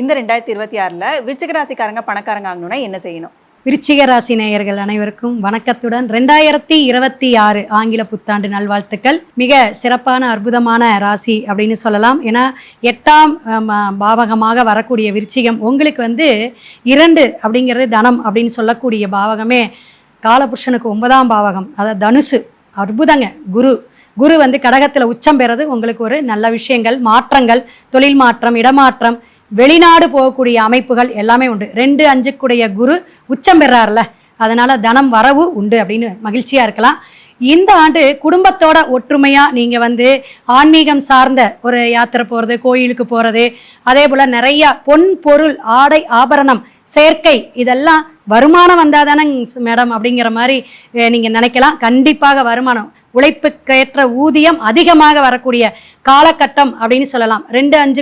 இந்த 2026ல விருச்சிக ராசிக்காரங்க பணக்காரங்க ஆகணும்னா என்ன செய்யணும்? விருச்சிக ராசி நேயர்கள் அனைவருக்கும் வணக்கத்துடன் 2026 ஆங்கில புத்தாண்டு நல்வாழ்த்துக்கள். மிக சிறப்பான அற்புதமான ராசி அப்படின்னு சொல்லலாம். ஏன்னா 8ஆம் பாவகமாக வரக்கூடிய விருச்சிகம் உங்களுக்கு 2 அப்படிங்கிறது தனம் அப்படின்னு சொல்லக்கூடிய பாவகமே காலபுருஷனுக்கு 9ஆம் பாவகம், அதாவது தனுசு. அற்புதங்க. குரு கடகத்தில் உச்சம் பெறது உங்களுக்கு ஒரு நல்ல விஷயங்கள், மாற்றங்கள், தொழில் மாற்றம், இடமாற்றம், வெளிநாடு போகக்கூடிய அமைப்புகள் எல்லாமே உண்டு. 2-5 குரு உச்சம் பெறார்ல, அதனால தனம் வரவு உண்டு அப்படின்னு மகிழ்ச்சியா இருக்கலாம். இந்த ஆண்டு குடும்பத்தோட ஒற்றுமையா நீங்க ஆன்மீகம் சார்ந்த ஒரு யாத்திரை போறது, கோயிலுக்கு போறது, அதே போல நிறைய பொன் பொருள் ஆடை ஆபரணம் சேர்க்கை, இதெல்லாம் வருமானம் வந்தாதானே மேடம் அப்படிங்கிற மாதிரி நீங்க நினைக்கலாம். கண்டிப்பாக வருமானம், உழைப்புக்கேற்ற ஊதியம் அதிகமாக வரக்கூடிய காலகட்டம் அப்படின்னு சொல்லலாம். 2-5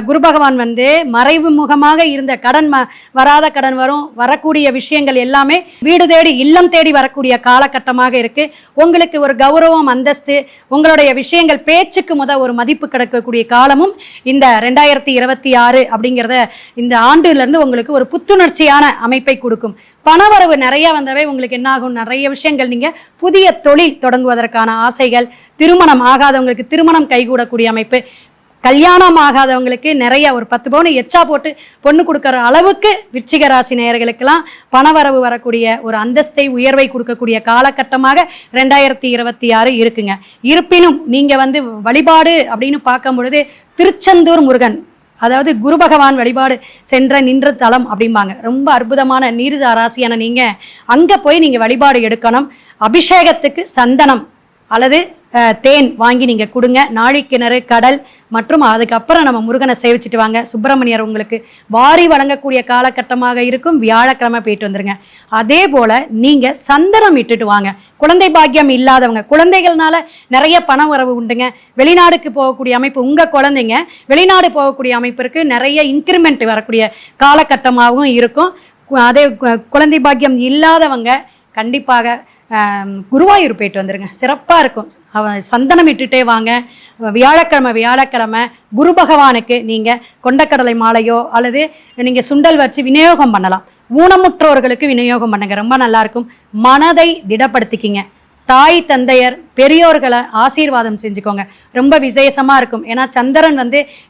குரு பகவான் மறைவு முகமாக இருந்த கடன் வராத கடன் வரும், வரக்கூடிய விஷயங்கள் எல்லாமே வீடு தேடி இல்லம் தேடி வரக்கூடிய காலகட்டமாக இருக்கு. உங்களுக்கு ஒரு கௌரவம், அந்தஸ்து, உங்களுடைய விஷயங்கள் பேச்சுக்கு ஒரு மதிப்பு கிடைக்கக்கூடிய காலமும் இந்த 2026 அப்படிங்கிறத இந்த ஆண்டுலேருந்து உங்களுக்கு ஒரு புத்துணர்ச்சியான அமைப்பை கொடுக்கும். பணவரவு நிறைய வந்தவே உங்களுக்கு என்ன ஆகும், நிறைய விஷயங்கள் நீங்கள் புதிய தொழில் தொடங்குவதற்கான ஆசைகள், திருமணம் ஆகாதவங்களுக்கு திருமணம் கைகூடக்கூடிய அமைப்பு, கல்யாணம் ஆகாதவங்களுக்கு நிறைய ஒரு 10 பவுன் எச்சா போட்டு பொண்ணு கொடுக்குற அளவுக்கு விருச்சிக ராசி நேயர்களுக்கெல்லாம் பணவரவு வரக்கூடிய ஒரு அந்தஸ்தை, உயர்வை கொடுக்கக்கூடிய காலகட்டமாக 2026 இருக்குங்க. இருப்பினும் நீங்கள் வழிபாடு அப்படின்னு பார்க்கும் பொழுது திருச்செந்தூர் முருகன், அதாவது குரு பகவான் வழிபாடு சென்ற நின்ற தலம் அப்படிம்பாங்க. ரொம்ப அற்புதமான நீர் ராசியான நீங்கள் அங்கே போய் நீங்கள் வழிபாடு எடுக்கணும். அபிஷேகத்துக்கு சந்தனம் அல்லது தேன் வாங்கி நீங்கள் கொடுங்க. நாழிக்கிணறு, கடல் மற்றும் அதுக்கப்புறம் நம்ம முருகனை சேவிச்சுட்டு வாங்க. சுப்பிரமணியர் உங்களுக்கு வாரி வழங்கக்கூடிய காலகட்டமாக இருக்கும். வியாழக்கிழமை போயிட்டு வந்துருங்க. அதே போல் நீங்கள் சந்தனம் இட்டுட்டு வாங்க. குழந்தை பாக்கியம் இல்லாதவங்க, குழந்தைகள்னால நிறைய பண வரவு உண்டுங்க. வெளிநாடுக்கு போகக்கூடிய அமைப்பு, உங்கள் குழந்தைங்க வெளிநாடு போகக்கூடிய அமைப்பிற்கு நிறைய இன்க்ரிமெண்ட் வரக்கூடிய காலகட்டமாகவும் இருக்கும். அதே குழந்தை பாக்கியம் இல்லாதவங்க கண்டிப்பாக குருவாயூர் போயிட்டு வந்துடுங்க, சிறப்பாக இருக்கும். சந்தனம் இட்டுட்டே வாங்க. வியாழக்கிழமை குரு பகவானுக்கு நீங்கள் கொண்டக்கடலை மாலையோ அல்லது நீங்கள் சுண்டல் வச்சு விநியோகம் பண்ணலாம். ஊனமுற்றோர்களுக்கு விநியோகம் பண்ணுங்க, ரொம்ப நல்லாயிருக்கும். மனதை திடப்படுத்திக்கிங்க. தாய் தந்தையர் பெரியோர்களை ஆசீர்வாதம் செஞ்சுக்கோங்க, ரொம்ப விசேஷமாக இருக்கும். ஏன்னா சந்திரன்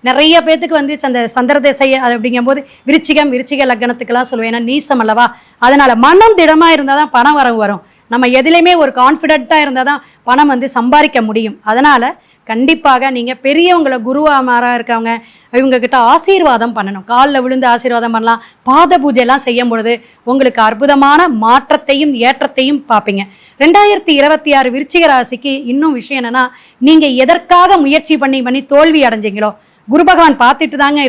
நிறைய பேத்துக்கு சந்திர திசை அப்படிங்கும்போது விருச்சிக லக்னத்துக்கெல்லாம் சொல்லுவேன், ஏன்னா நீசம் அல்லவா. அதனால் மனம் திடமாக இருந்தால் தான் பணம் வரவு வரும். நம்ம எதுலேயுமே ஒரு கான்ஃபிடென்ட்டாக இருந்தால் தான் பணம் சம்பாதிக்க முடியும். அதனால் கண்டிப்பாக நீங்கள் பெரியவங்களை குருவாமாராக இருக்கவங்க இவங்கக்கிட்ட ஆசீர்வாதம் பண்ணணும். காலில் விழுந்து ஆசீர்வாதம் பண்ணலாம். பாத பூஜையெல்லாம் செய்யும் பொழுது உங்களுக்கு அற்புதமான மாற்றத்தையும் ஏற்றத்தையும் பார்ப்பீங்க. 2026 விருச்சிக ராசிக்கு இன்னும் விஷயம் என்னென்னா, நீங்கள் எதற்காக முயற்சி பண்ணி தோல்வி அடைஞ்சிங்களோ, குரு பகவான் பார்த்துட்டு தாங்க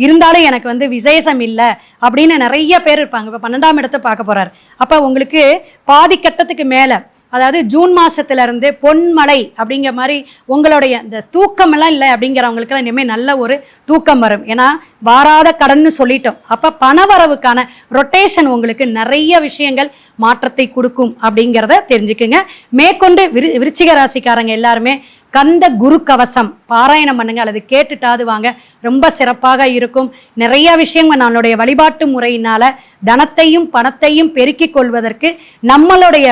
இருந்தாலும் எனக்கு விசேஷம் இல்லை அப்படின்னு நிறைய பேர் இருப்பாங்க. இப்போ 12ஆம் இடத்தை பார்க்க போகிறார். அப்போ உங்களுக்கு பாதி கட்டத்துக்கு மேலே, அதாவது ஜூன் மாதத்துலேருந்து பொன்மலை அப்படிங்கிற மாதிரி உங்களுடைய இந்த தூக்கமெல்லாம் இல்லை அப்படிங்கிறவங்களுக்கெல்லாம் இனிமேல் நல்ல ஒரு தூக்கம் வரும். ஏன்னா வாராத கடன்னு சொல்லிட்டோம். அப்போ பணவரவுக்கான ரொட்டேஷன் உங்களுக்கு நிறைய விஷயங்கள் மாற்றத்தை கொடுக்கும் அப்படிங்கிறத தெரிஞ்சுக்குங்க. மேற்கொண்டு விருச்சிக ராசிக்காரங்க எல்லாருமே கந்த குரு கவசம் பாராயணம் பண்ணுங்க, அல்லது கேட்டுட்டாது வாங்க, ரொம்ப சிறப்பாக இருக்கும். நிறைய விஷயங்கள் நம்மளுடைய வழிபாட்டு முறையினால தனத்தையும் பணத்தையும் பெருக்கிக் கொள்வதற்கு நம்மளுடைய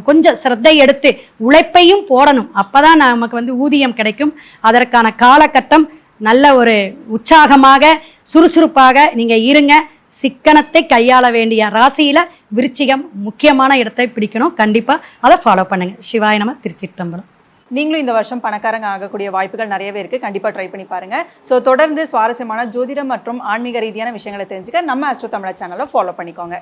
கொஞ்சம் சிரத்தை எடுத்து உழைப்பையும் போடணும். அப்போதான் நமக்கு ஊதியம் கிடைக்கும். அதற்கான காலகட்டம் நல்ல ஒரு உற்சாகமாக சுறுசுறுப்பாக நீங்கள் இருங்க. சிக்கனத்தை கையாள வேண்டிய ராசியில் விருச்சிகம் முக்கியமான இடத்தை பிடிக்கணும். கண்டிப்பாக அதை ஃபாலோ பண்ணுங்க. சிவாய நம. திருச்சிற்றம்பலம். நீங்களும் இந்த வருஷம் பணக்காரங்க ஆகக்கூடிய வாய்ப்புகள் நிறையவே இருக்குது. கண்டிப்பாக ட்ரை பண்ணி பாருங்கள். ஸோ தொடர்ந்து சுவாரஸ்யமான ஜோதிடம் மற்றும் ஆன்மீக ரீதியான விஷயங்களை தெரிஞ்சுக்க நம்ம ஆஸ்ட்ரோ தமிழா சேனலை ஃபாலோ பண்ணிக்கோங்க.